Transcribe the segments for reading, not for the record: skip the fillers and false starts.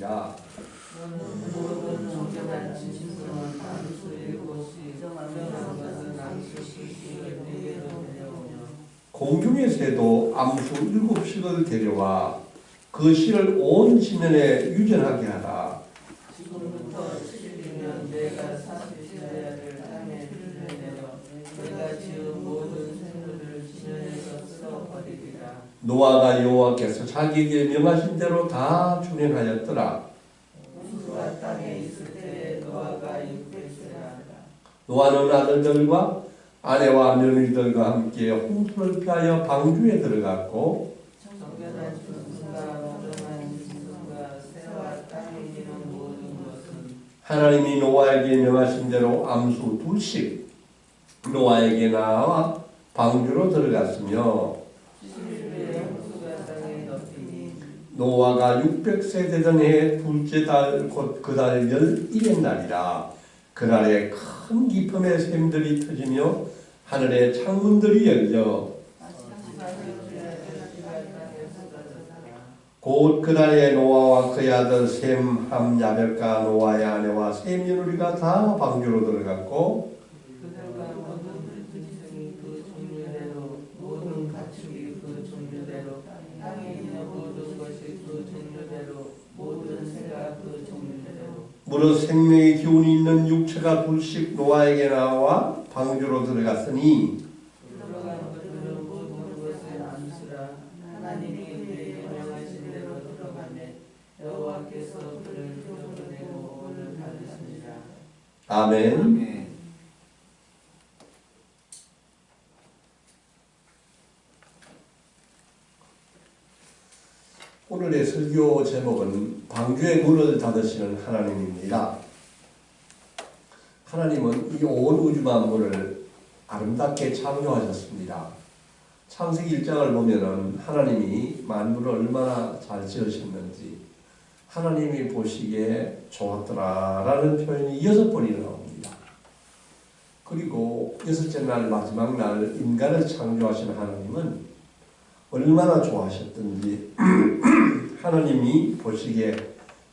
하셨습니다. 모든 정결한 진실은 안수의 것이 정한 것은 안수식을 내게로 데려오며 공중에서도 암수 7식을 데려와 그 실을 온 지면에 유전하게 하라. 지금부터 7일이면 내가 40세야를 땅에 내려 내가 지은 모든 생물을 지면에서 쓸어버리리라. 노아가 여호와께서 자기에게 명하신 대로 다 준행하였더라. 우수가 땅에 있을 때에 노아가 600세라. 노아는 아들들과 아내와 며느리들과 함께 홍수를 피하여 방주에 들어갔고 정결한 짐승과 무정한 짐승과 새와 땅에 있는 모든 것은 하나님이 노아에게 명하신 대로 암수 2씩 노아에게 나와 방주로 들어갔으며 11일에 홍수가 땅에 덮이니 노아가 600세 되던 해 둘째 달 곧 그 달 11의 날이라. 그날에 큰 기쁨의 샘들이 터지며 하늘의 창문들이 열려 곧 그날에 노아와 그의 아들 셈, 함, 야벳과 노아의 아내와 세 며느리가 다 방주로 들어갔고 그들과 모든 짐승이 그 종류대로 모든 가축이 그 종류대로 땅에 있는 모든 것이 그 종류대로 모든 새가 그 종류대로 무릇 생명의 기운이 있는 육체가 둘씩 노아에게 나와 방주로 들어갔으니 들어간 것들은 모든 것을 안수라. 하나님이 그에게 명하신 대로 들어가매 여호와께서 그를 끌어내고 오늘 받으시니라. 아멘. 오늘의 설교 제목은 방주의 문을 닫으시는 하나님입니다. 하나님은 이 온 우주 만물을 아름답게 창조하셨습니다. 창세기 1장을 보면은 하나님이 만물을 얼마나 잘 지으셨는지 하나님이 보시기에 좋았더라라는 표현이 6번이나 나옵니다. 그리고 6째 날 마지막 날 인간을 창조하신 하나님은 얼마나 좋아하셨던지 하나님이 보시기에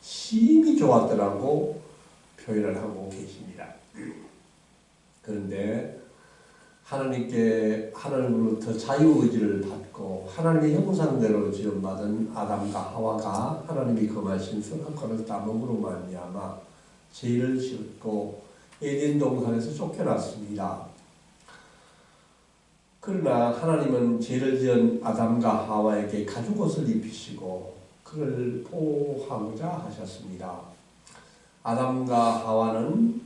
심히 좋았더라고 표현을 하고 계십니다. 그런데 하나님께 하나님으로부터 자유의지를 받고 하나님의 형상대로 지음받은 아담과 하와가 하나님이 금하신 선악과를 따먹으로 말미암아 죄를 지었고 에덴 동산에서 쫓겨났습니다. 그러나 하나님은 죄를 지은 아담과 하와에게 가죽옷을 입히시고 그를 보호하고자 하셨습니다. 아담과 하와는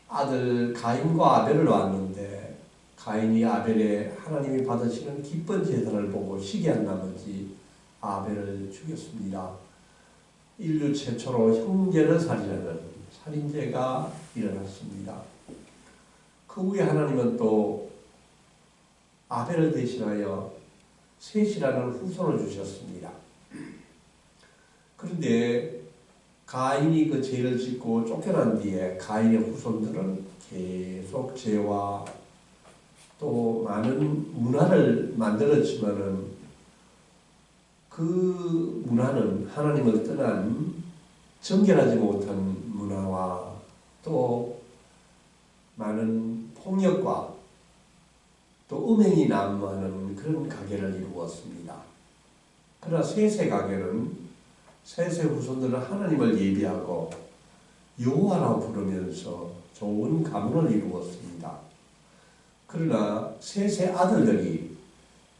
아들 가인과 아벨을 낳았는데 가인이 아벨의 하나님이 받으시는 기쁜 제사를 보고 시기한 나머지 아벨을 죽였습니다. 인류 최초로 형제를 살인하는 살인죄가 일어났습니다. 그 후에 하나님은 또 아벨을 대신하여 셋이라는 후손을 주셨습니다. 그런데 가인이 그 죄를 짓고 쫓겨난 뒤에 가인의 후손들은 계속 죄와 또 많은 문화를 만들었지만은 그 문화는 하나님을 떠난 정결하지 못한 문화와 또 많은 폭력과 또 음행이 난무하는 그런 가계를 이루었습니다. 그러나 셋의 가계는 셋의 후손들은 하나님을 예비하고 여호와라고 부르면서 좋은 가문을 이루었습니다. 그러나 셋의 아들들이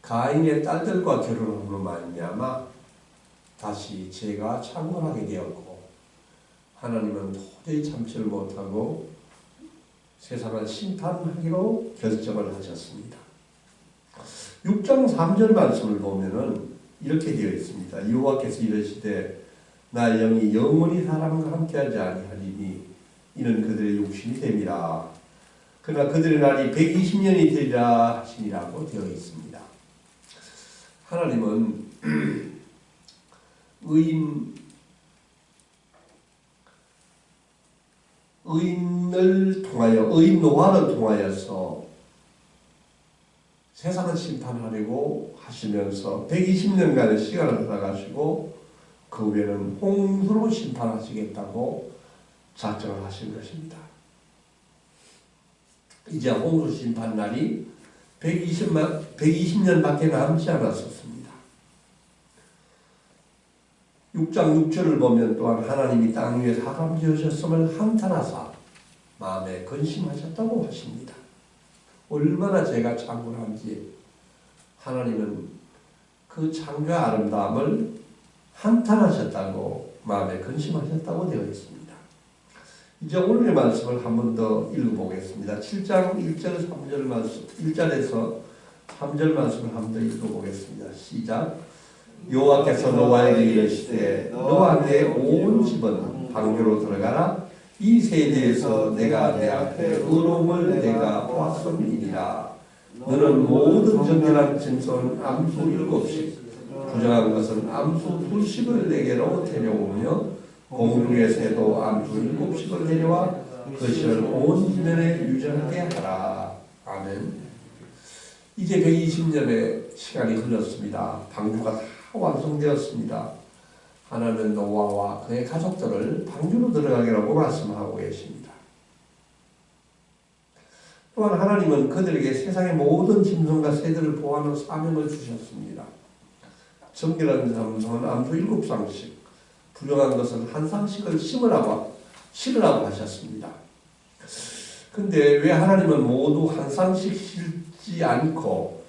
가인의 딸들과 결혼함으로 말미암아 다시 죄가 창궐하게 되었고 하나님은 도저히 참지를 못하고 세상을 심판하기로 결정을 하셨습니다. 6장 3절 말씀을 보면은 이렇게 되어 있습니다. 여호와께서 이르시되 나 영이 영원히 사람과 함께하지 아니하리니 이는 그들의 육신이 됨이라. 그러나 그들의 날이 120년이 되리라 하시니라고 되어 있습니다. 하나님은 의인을 통하여 의인 노아를 통하여서 세상을 심판하려고 하시면서 120년간의 시간을 살아가시고 그 후에는 홍수로 홍수 심판하시겠다고 작정을 하신 것입니다. 이제 홍수 심판 날이 120년밖에 남지 않았었습니다. 6장 6절을 보면 또한 하나님이 땅 위에 사람 지으셨음을 한탄하사 마음에 근심하셨다고 하십니다. 얼마나 제가 창조한지 하나님은 그 창조의 아름다움을 한탄하셨다고 마음에 근심하셨다고 되어 있습니다. 이제 오늘의 말씀을 한 번 더 읽어보겠습니다. 7장 1절 3절 말씀, 1절에서 3절 말씀을 한 번 더 읽어보겠습니다. 시작. 여호와께서 노아에게 이르시되 너와 내 온 집은 방주로 들어가라. 이 세대에서 내가 내 앞에 의로움을 내가 보았음이니라. 너는 모든 정결한 짐승은 암수 7씩 부정한 것은 암수 2씩을 내게로 데려오며 공중의 새도 암수 7씩을 데려와 그 씨를 온 지면에 유전하게 하라. 아멘. 이제 120년의 시간이 흘렀습니다. 방주가 다 완성되었습니다. 하나님은 노아와 그의 가족들을 방주로 들어가기라고 말씀하고 계십니다. 또한 하나님은 그들에게 세상의 모든 짐승과 새들을 보호하는 사명을 주셨습니다. 정결한 짐승은 암수 7쌍씩, 부정한 것은 한 쌍씩을 실으라고 하셨습니다. 근데 왜 하나님은 모두 한 쌍씩 실지 않고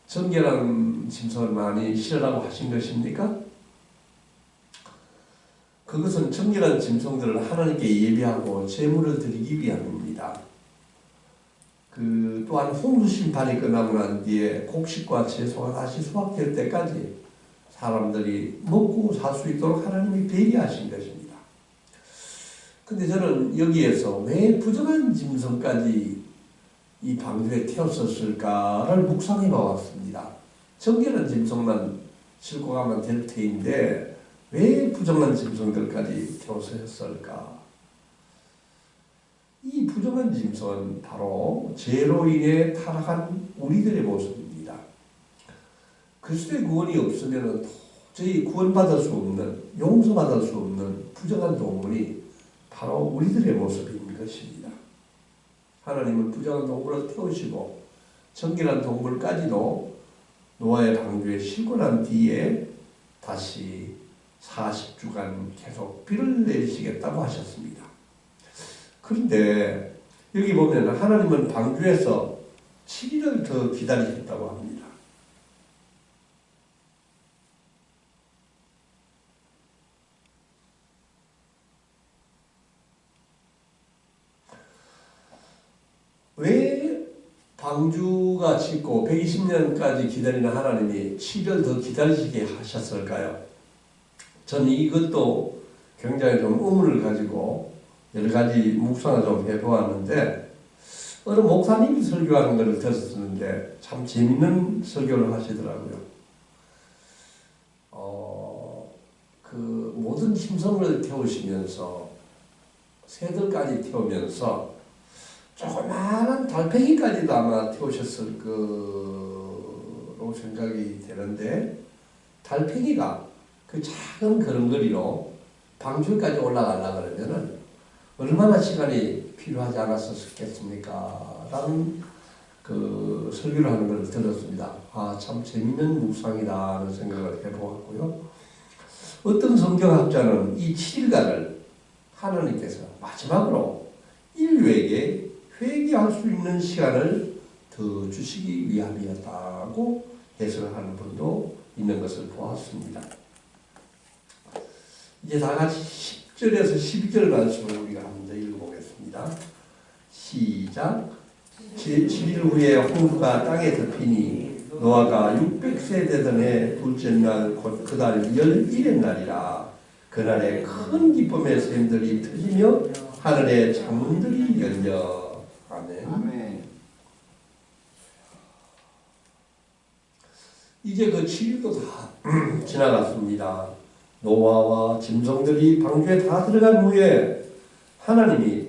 정결한 짐승을 많이 실으라고 하신 것입니까? 그것은 정결한 짐승들을 하나님께 예배하고 제물을 드리기 위함입니다. 또한 홍수 심판이 끝나고 난 뒤에 곡식과 채소가 다시 수확될 때까지 사람들이 먹고 살 수 있도록 하나님이 배려하신 것입니다. 근데 저는 여기에서 왜 부정한 짐승까지 이 방주에 태웠었을까를 묵상해 보았습니다. 정결한 짐승만 싣고 가면 될 터인데 왜 부정한 짐승들까지 태웠을까? 이 부정한 짐승은 바로 죄로 인해 타락한 우리들의 모습입니다. 그리스도의 구원이 없으면 도저히 구원받을 수 없는, 용서받을 수 없는 부정한 동물이 바로 우리들의 모습인 것입니다. 하나님은 부정한 동물을 태우시고 정결한 동물까지도 노아의 방주에 싣고 난 뒤에 다시 40주간 계속 비를 내리시겠다고 하셨습니다. 그런데 여기 보면 하나님은 방주에서 7일을 더 기다리셨다고 합니다. 왜 방주가 짓고 120년까지 기다리는 하나님이 7일 더 기다리시게 하셨을까요? 저는 이것도 굉장히 좀 의문을 가지고 여러 가지 묵상을 좀 해보았는데 어느 목사님이 설교하는 것을 들었었는데 참 재밌는 설교를 하시더라고요. 그 모든 짐승을 태우시면서 새들까지 태우면서 조그마한 달팽이까지도 아마 태우셨을 거로 생각이 되는데 달팽이가 그 작은 걸음걸이로 방주까지 올라가려고 그러면은 얼마나 시간이 필요하지 않았었겠습니까? 라는 그 설교를 하는 걸 들었습니다. 아, 참 재밌는 묵상이다 하는 생각을 해보았고요. 어떤 성경학자는 이 7일간을 하나님께서 마지막으로 인류에게 회개할 수 있는 시간을 더 주시기 위함이었다고 해석을 하는 분도 있는 것을 보았습니다. 이제 다 같이 10절에서 12절 말씀을 우리가 한번 더 읽어보겠습니다. 시작. 7일 후에 홍수가 땅에 덮이니 노아가 600세 되던 해 둘째 날 곧 그달 11의 날이라. 그날에 큰 기쁨의 샘들이 터지며 하늘의 창문들이 열려. 아멘. 아멘. 이제 그 7일도 다 지나갔습니다. 노아와 짐승들이 방주에 다 들어간 후에 하나님이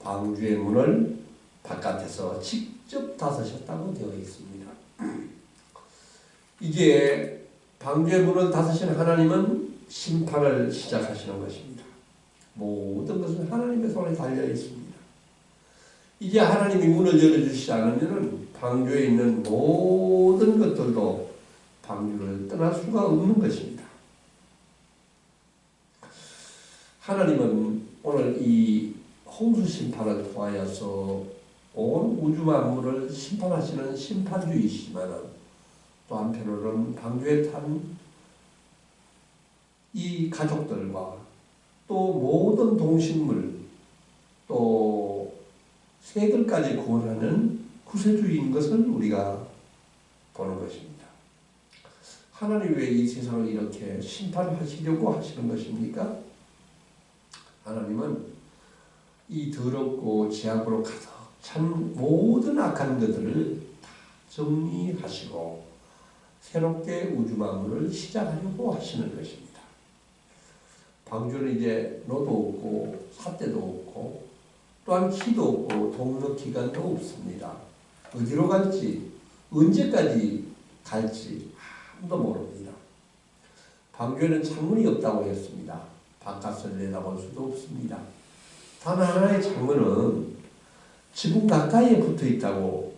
방주의 문을 바깥에서 직접 닫으셨다고 되어 있습니다. 이제 방주의 문을 닫으신 하나님은 심판을 시작하시는 것입니다. 모든 것은 하나님의 손에 달려 있습니다. 이제 하나님이 문을 열어주시지 않으면 방주에 있는 모든 것들도 방주를 떠날 수가 없는 것입니다. 하나님은 오늘 이 홍수 심판을 통하여서 온 우주 만물을 심판하시는 심판주이시지만 또 한편으로는 방주에 탄 이 가족들과 또 모든 동식물 또 새들까지 구원하는 구세주인 것을 우리가 보는 것입니다. 하나님 왜 이 세상을 이렇게 심판하시려고 하시는 것입니까? 하나님은 이 더럽고 죄악으로 가득 찬 모든 악한 것들을 다 정리하시고 새롭게 우주 만물을 시작하려고 하시는 것입니다. 방주는 이제 노도 없고 삿대도 없고 또한 키도 없고 동력 기간도 없습니다. 어디로 갈지 언제까지 갈지 아무도 모릅니다. 방주에는 창문이 없다고 했습니다. 바깥을 내다볼 수도 없습니다. 단 하나의 창문은 지붕 가까이에 붙어 있다고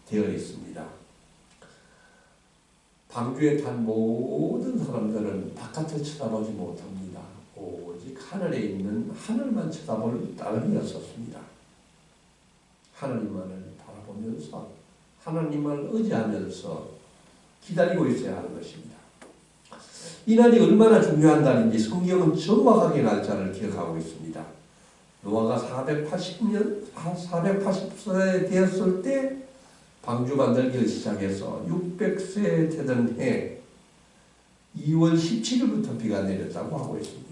되어 있습니다. 방주에 탄 모든 사람들은 바깥을 쳐다보지 못합니다. 오직 하늘에 있는 하늘만 쳐다볼 따름이었었습니다. 하나님만을 바라보면서 하나님을 의지하면서 기다리고 있어야 하는 것입니다. 이 날이 얼마나 중요한 날인지 성경은 정확하게 날짜를 기억하고 있습니다. 노아가 480세 되었을 때 방주 만들기를 시작해서 600세 되던 해 2월 17일부터 비가 내렸다고 하고 있습니다.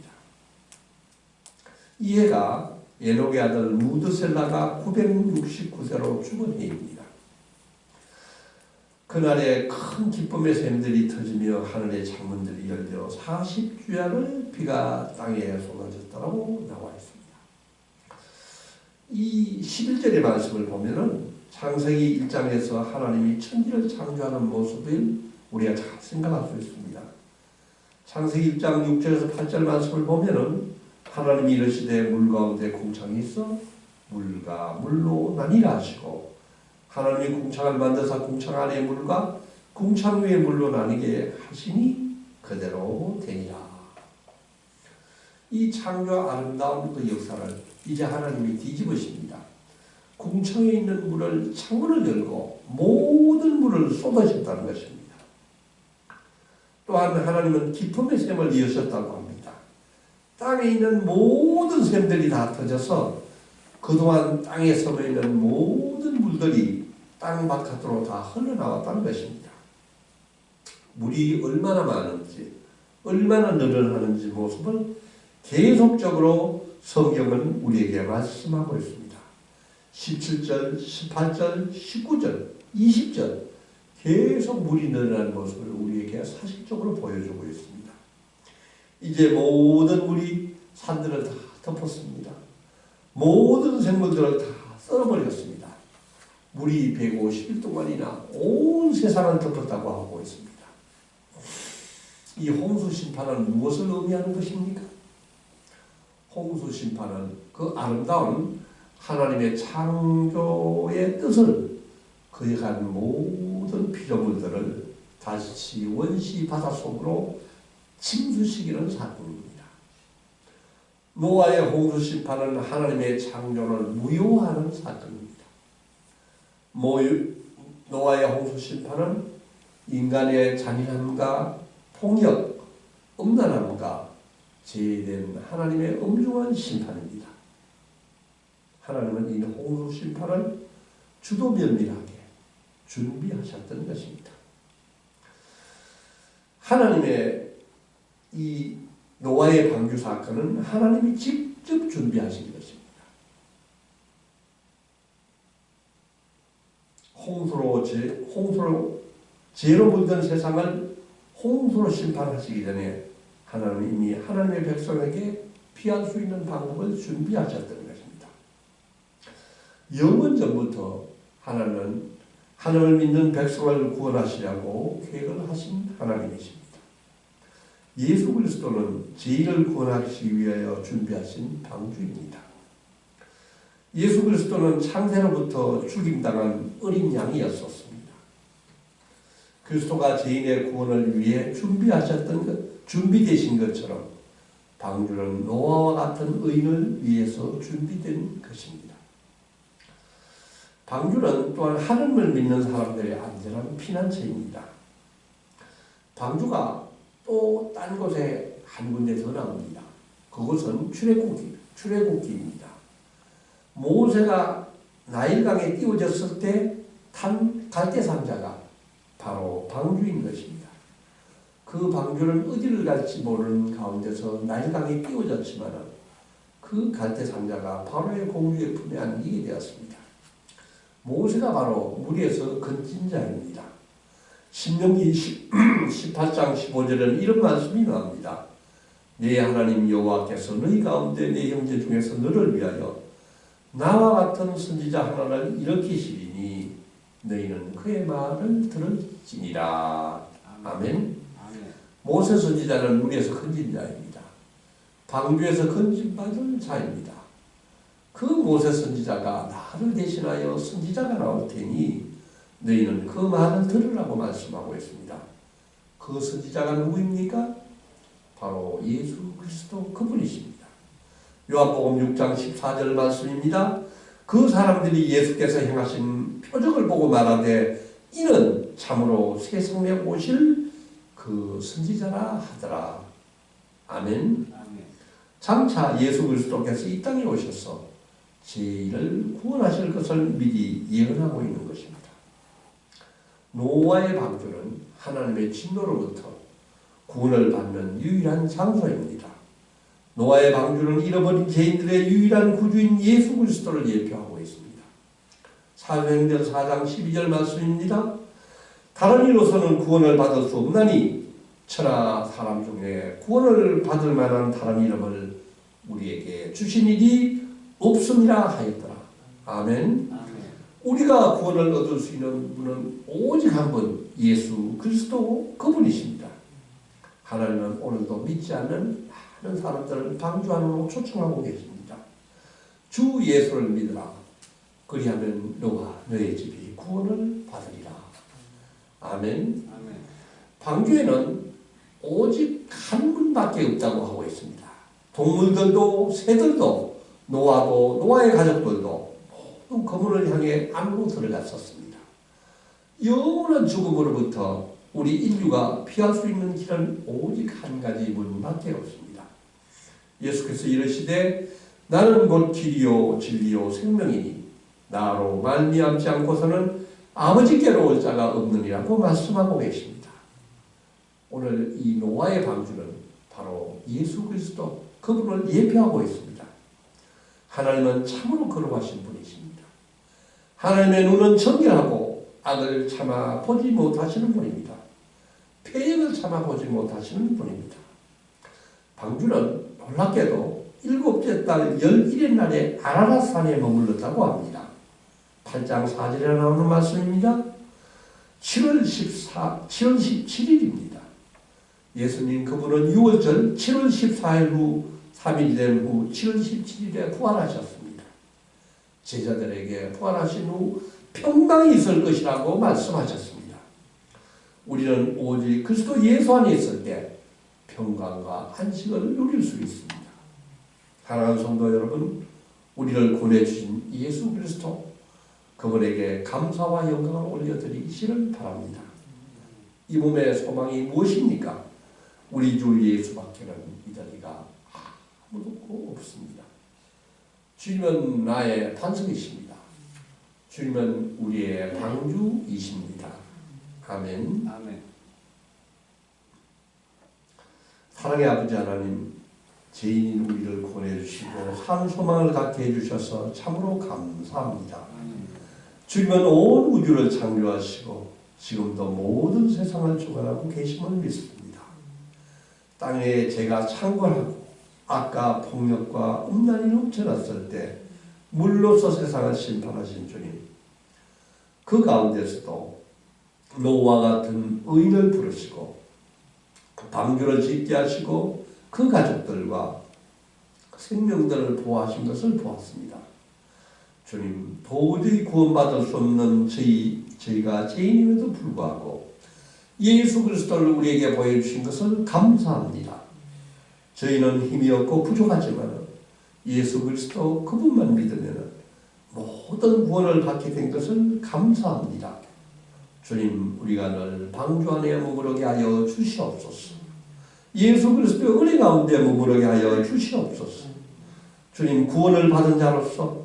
이 해가 에녹의 아들 무드셀라가 969세로 죽은 해입니다. 그날에 큰 기쁨의 샘들이 터지며 하늘의 창문들이 열려 40주야를 비가 땅에 쏟아졌다고 나와 있습니다. 이 11절의 말씀을 보면은 창세기 1장에서 하나님이 천지를 창조하는 모습을 우리가 잘 생각할 수 있습니다. 창세기 1장 6절에서 8절 말씀을 보면은 하나님이 이르시되 물 가운데 궁창이 있어 물과 물로 나뉘라 하시고 하나님이 궁창을 만드사 궁창 안에 물과 궁창 위에 물로 나뉘게 하시니 그대로 되니라. 이 창조 아름다운 그 역사를 이제 하나님이 뒤집으십니다. 궁창에 있는 물을 창문을 열고 모든 물을 쏟아졌다는 것입니다. 또한 하나님은 기쁨의 샘을 이으셨다고 합니다. 땅에 있는 모든 샘들이 다 터져서 그동안 땅에 서있는 모든 물들이 땅 바깥으로 다 흘러나왔다는 것입니다. 물이 얼마나 많은지 얼마나 늘어나는지 모습을 계속적으로 성경은 우리에게 말씀하고 있습니다. 17절, 18절, 19절, 20절 계속 물이 늘어나는 모습을 우리에게 사실적으로 보여주고 있습니다. 이제 모든 물이 산들을 다 덮었습니다. 모든 생물들을 다 썰어버렸습니다. 물이 150일 동안이나 온 세상을 덮었다고 하고 있습니다. 이 홍수 심판은 무엇을 의미하는 것입니까? 홍수 심판은 그 아름다운 하나님의 창조의 뜻을 거역한 모든 피조물들을 다시 원시 바닷속으로 침수시키는 사건입니다. 노아의 홍수 심판은 하나님의 창조를 무효화하는 사건입니다. 노아의 홍수 심판은 인간의 잔인함과 폭력, 음란함과 제외된 하나님의 엄중한 심판입니다. 하나님은 이 홍수 심판을 주도 면밀하게 준비하셨던 것입니다. 하나님의 이 노아의 방주 사건은 하나님이 직접 준비하신 것입니다. 홍수로 죄로 물든 세상을 홍수로 심판하시기 전에 하나님이 하나님의 백성에게 피할 수 있는 방법을 준비하셨던 것입니다. 영원 전부터 하나님은 하나님을 믿는 백성을 구원하시려고 계획을 하신 하나님이십니다. 예수 그리스도는 죄인을 구원하시기 위하여 준비하신 방주입니다. 예수 그리스도는 창세로부터 죽임당한 어린 양이었었습니다. 그리스도가 죄인의 구원을 위해 준비되신 것처럼 방주는 노아와 같은 의인을 위해서 준비된 것입니다. 방주는 또한 하나님을 믿는 사람들의 안전한 피난처입니다. 방주가 또 딴 곳에 한 군데 더 나옵니다. 그것은 출애굽기입니다. 모세가 나일강에 띄워졌을 때 탄 갈대상자가 바로 방주인 것입니다. 그 방주는 어디를 갈지 모르는 가운데서 나일강에 띄워졌지만 그 갈대상자가 바로의 공주의 품에 안기게 되었습니다. 모세가 바로 물에서 건진 자입니다. 신명기 18장 15절에는 이런 말씀이 나옵니다. 내 하나님 여호와께서 너희 가운데 내 형제 중에서 너를 위하여 나와 같은 선지자 하나를 일으키시리니 너희는 그의 말을 들을지니라. 아멘. 모세 선지자는 물에서 건진 자입니다. 방주에서 건진받은 자입니다. 그 모세 선지자가 나를 대신하여 선지자가 나올 테니 너희는 그 말을 들으라고 말씀하고 있습니다. 그 선지자가 누구입니까? 바로 예수 그리스도 그분이십니다. 요한복음 6장 14절 말씀입니다. 그 사람들이 예수께서 행하신 표적을 보고 말하되 이는 참으로 세상에 오실 그 선지자라 하더라. 아멘. 장차 예수 그리스도께서 이 땅에 오셔서 죄인을 구원하실 것을 미리 예언하고 있는 것입니다. 노아의 방주는 하나님의 진노로부터 구원을 받는 유일한 장소입니다. 노아의 방주는 잃어버린 죄인들의 유일한 구주인 예수 그리스도를 예표하고 있습니다. 사도행전 4장 12절 말씀입니다. 다른 이로서는 구원을 받을 수 없나니 천하 사람 중에 구원을 받을 만한 다른 이름을 우리에게 주신 일이 없음이라 하였더라. 아멘. 우리가 구원을 얻을 수 있는 분은 오직 한 분, 예수 그리스도 그분이십니다. 하나님은 오늘도 믿지 않는 많은 사람들을 방주 안으로 초청하고 계십니다. 주 예수를 믿으라. 그리하면 너와 너의 집이 구원을 받으리라. 아멘. 방주에는 오직 한 분밖에 없다고 하고 있습니다. 동물들도 새들도 노아도 노아의 가족들도 모두 그분을 향해 안으로 들어갔었습니다. 영원한 죽음으로부터 우리 인류가 피할 수 있는 길은 오직 한 가지 문밖에 없습니다. 예수께서 이르시되 나는 곧 길이요 진리요 생명이니 나로 말미암지 않고서는 아버지께로 올 자가 없느니라고 말씀하고 계십니다. 오늘 이 노아의 방주는 바로 예수 그리스도 그분을 예표하고 있습니다. 하나님은 참으로 거룩하신 분이십니다. 하나님의 눈은 정결하고 악을 참아 보지 못하시는 분입니다. 폐역을 참아 보지 못하시는 분입니다. 방주는 놀랍게도 7째 달 11일 날에 아라랏산에 머물렀다고 합니다. 8장 4절에 나오는 말씀입니다. 7월 17일입니다. 예수님 그분은 6월절 7월 14일 후 3일 된 후 7월 17일에 부활하셨습니다. 제자들에게 부활하신 후 평강이 있을 것이라고 말씀하셨습니다. 우리는 오직 그리스도 예수 안에 있을 때 평강과 안식을 누릴 수 있습니다. 사랑하는 성도 여러분, 우리를 구원해주신 예수 그리스도 그분에게 감사와 영광을 올려드리시를 바랍니다. 이 몸의 소망이 무엇입니까? 우리 주 예수밖에는 믿으리가 아무도 없습니다. 주님은 나의 반석이십니다. 주님은 우리의 방주이십니다. 아멘. 사랑의 아버지 하나님, 죄인인 우리를 구원해 주시고 산 소망을 갖게 해주셔서 참으로 감사합니다. 주님은 온 우주를 창조하시고 지금도 모든 세상을 주관하고 계심을 믿습니다. 땅에 죄가 창궐하고 악과 폭력과 음란이 넘쳐났을 때 물로서 세상을 심판하신 주님, 그 가운데서도 노아와 같은 의인을 부르시고 방주를 짓게 하시고 그 가족들과 생명들을 보호하신 것을 보았습니다. 주님, 도저히 구원받을 수 없는 저희가 죄인임에도 불구하고 예수 그리스도를 우리에게 보여주신 것을 감사합니다. 저희는 힘이 없고 부족하지만 예수 그리스도 그분만 믿으면 모든 구원을 받게 된 것을 감사합니다. 주님, 우리가 늘 방주 안에 머무르게 하여 주시옵소서. 예수 그리스도의 은혜 가운데 머무르게 하여 주시옵소서. 주님, 구원을 받은 자로서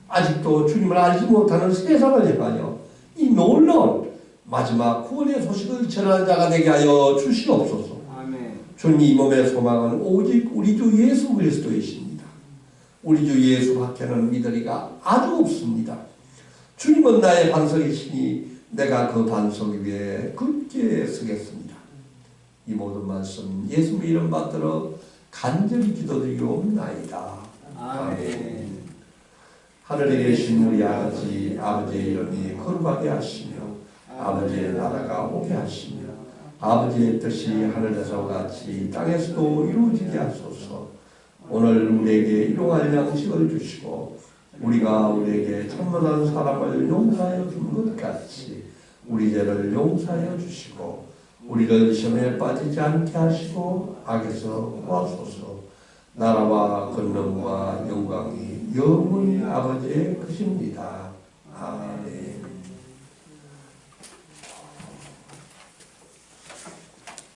아직도 주님을 알지 못하는 세상을 향하여 이 놀라운 마지막 구원의 소식을 전하는 자가 되게 하여 주시옵소서. 아멘. 주님, 이 몸의 소망은 오직 우리 주 예수 그리스도이십니다. 우리 주 예수 밖에는 믿으리가 아주 없습니다. 주님은 나의 반석이시니 내가 그 반석 위에 굳게 서겠습니다. 이 모든 말씀 예수님 이름 받들어 간절히 기도드리옵나이다. 아멘. 하늘에 계신 우리 아버지, 아버지의 이름이 거룩하게 하시며 아버지의 나라가 오게 하시며 아버지의 뜻이 하늘에서 같이 땅에서도 이루어지게 하소서. 오늘 우리에게 일용할 양식을 주시고 우리가 우리에게 잘못한 사람을 용서하여 준 것 같이 우리 죄를 용서하여 주시고 우리를 시험에 빠지지 않게 하시고 악에서 구하소서. 나라와 권능과 영광이 영원히 아버지의 것입니다. 아멘.